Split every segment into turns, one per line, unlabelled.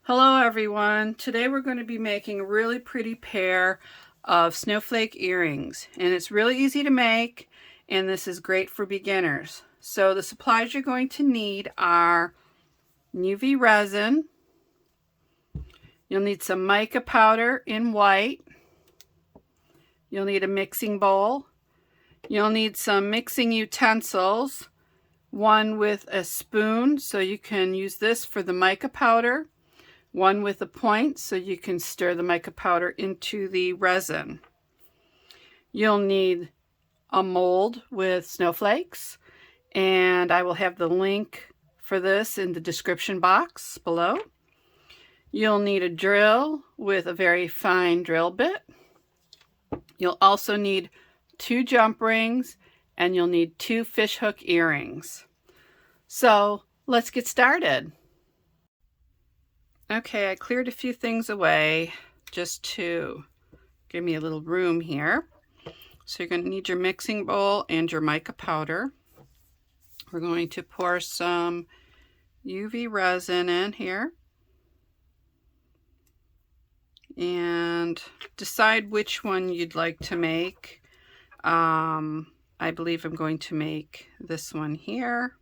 Hello everyone. Today we're going to be making a really pretty pair of snowflake earrings, and it's really easy to make, and this is great for beginners. So the supplies you're going to need are UV resin. You'll need some mica powder in white. You'll need a mixing bowl. You'll need some mixing utensils, one with a spoon so you can use this for the mica powder, one with a point so you can stir the mica powder into the resin. You'll need a mold with snowflakes, and I will have the link for this in the description box below. You'll need a drill with a very fine drill bit. You'll also need 2 jump rings, and you'll need 2 fishhook earrings. So let's get started. Okay, I cleared a few things away just to give me a little room here. So you're going to need your mixing bowl and your mica powder. We're going to pour some UV resin in here and decide which one you'd like to make. I believe I'm going to make this one here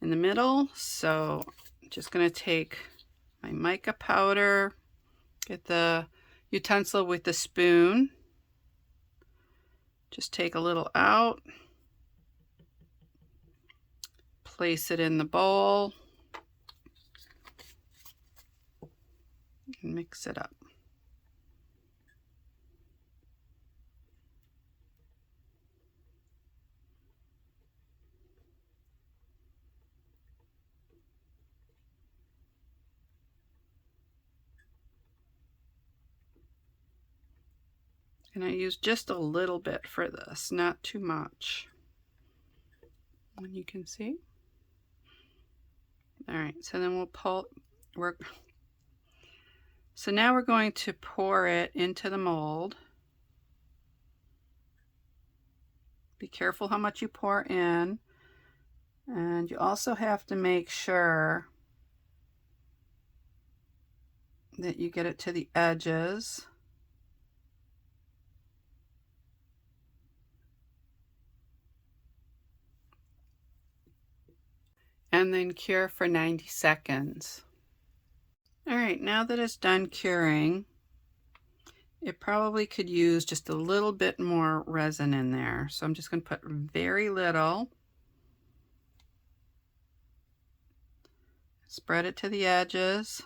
in the middle. So I'm just going to take my mica powder, get the utensil with the spoon, just take a little out, place it in the bowl, and mix it up. And I use just a little bit for this, not too much. And you can see. All right, so then we'll so now we're going to pour it into the mold. Be careful how much you pour in. And you also have to make sure that you get it to the edges. And then cure for 90 seconds. All right, now that it's done curing, it probably could use just a little bit more resin in there. So I'm just going to put very little. Spread it to the edges.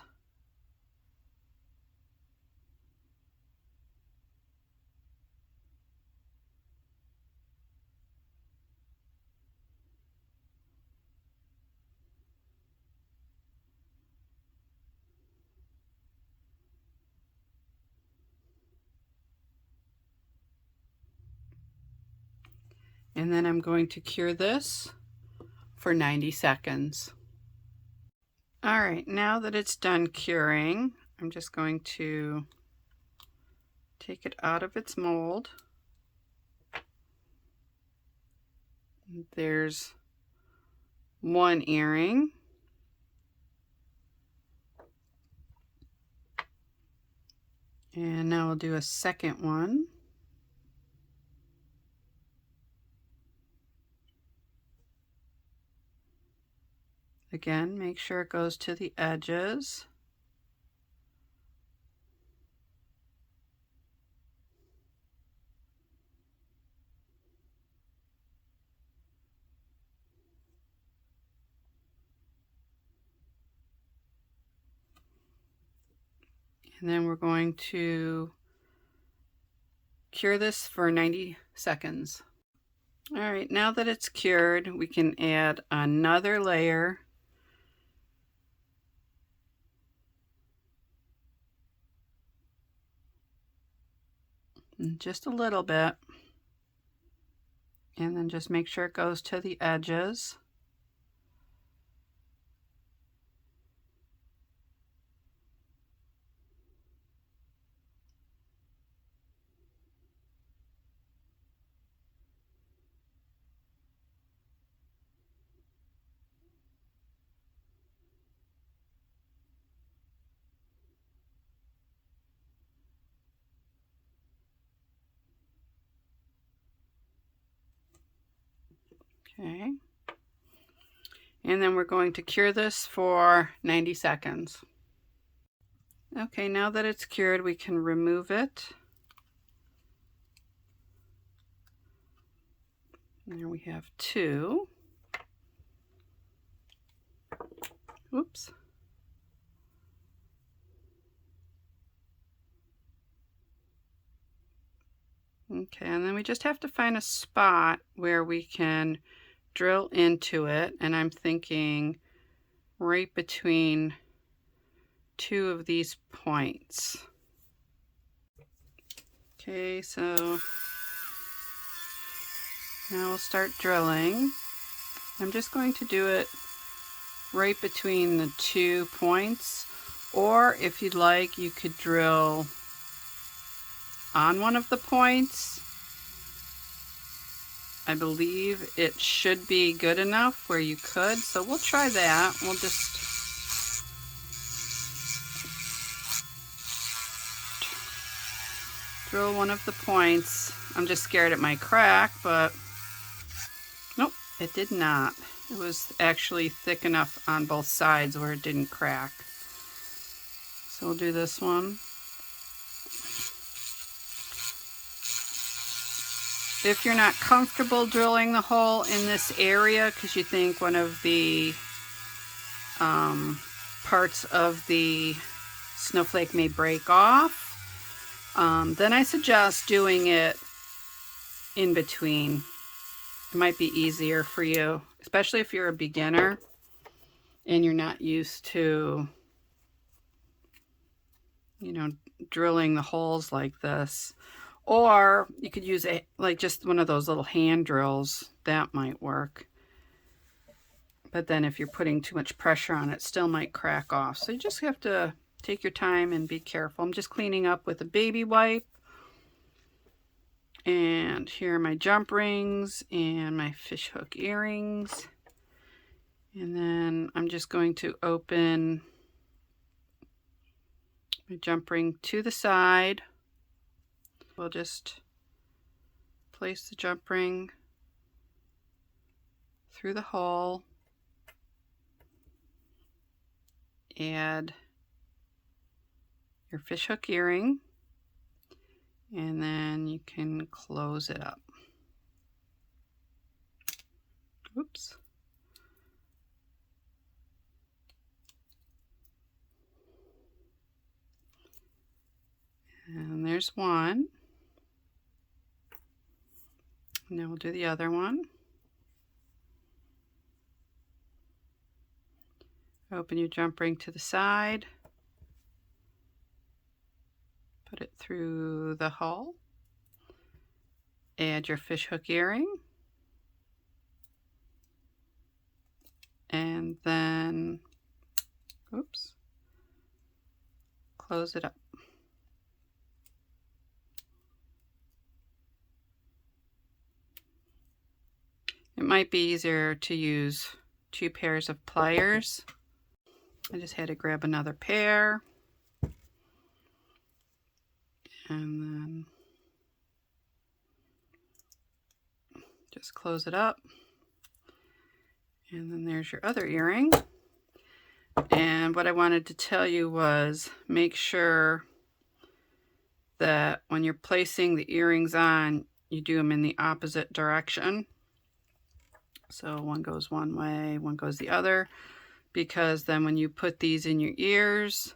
And then I'm going to cure this for 90 seconds. All right, now that it's done curing, I'm just going to take it out of its mold. There's one earring. And now we'll do a second one. Again, make sure it goes to the edges. And then we're going to cure this for 90 seconds. All right, now that it's cured, we can add another layer. Just a little bit. And then just make sure it goes to the edges. Okay. And then we're going to cure this for 90 seconds. Okay, now that it's cured, we can remove it. There we have two. Oops. Okay, and then we just have to find a spot where we can drill into it, and I'm thinking right between two of these points. Okay, so now we'll start drilling. I'm just going to do it right between the 2 points, or if you'd like, you could drill on one of the points. I believe it should be good enough where you could, so we'll try that. We'll just drill one of the points. I'm just scared it might crack, but nope, it did not. It was actually thick enough on both sides where it didn't crack. So we'll do this one. If you're not comfortable drilling the hole in this area because you think one of the parts of the snowflake may break off, then I suggest doing it in between. It might be easier for you, especially if you're a beginner and you're not used to, you know, drilling the holes like this. Or you could use like just one of those little hand drills. That might work. But then if you're putting too much pressure on it, it still might crack off. So you just have to take your time and be careful. I'm just cleaning up with a baby wipe. And here are my jump rings and my fishhook earrings. And then I'm just going to open my jump ring to the side. We'll just place the jump ring through the hole, add your fishhook earring, and then you can close it up. Oops. And there's one. Now we'll do the other one. Open your jump ring to the side. Put it through the hole. Add your fishhook earring. And then, oops, close it up. It might be easier to use 2 pairs of pliers. I just had to grab another pair. And then just close it up. And then there's your other earring. And what I wanted to tell you was make sure that when you're placing the earrings on, you do them in the opposite direction. So one goes one way, one goes the other, because then when you put these in your ears,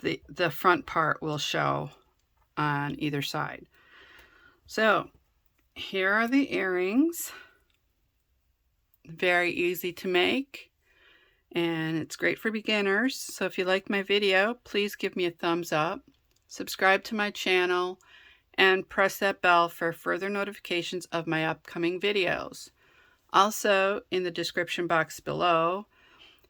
the front part will show on either side. So here are the earrings. Very easy to make, and it's great for beginners. So if you liked my video, please give me a thumbs up, subscribe to my channel, and press that bell for further notifications of my upcoming videos. Also, in the description box below,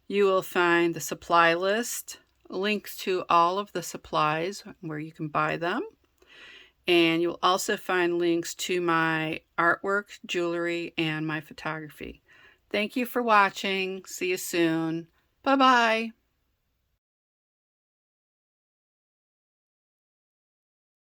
you will find the supply list, links to all of the supplies where you can buy them. And you'll also find links to my artwork, jewelry, and my photography. Thank you for watching. See you soon. Bye-bye.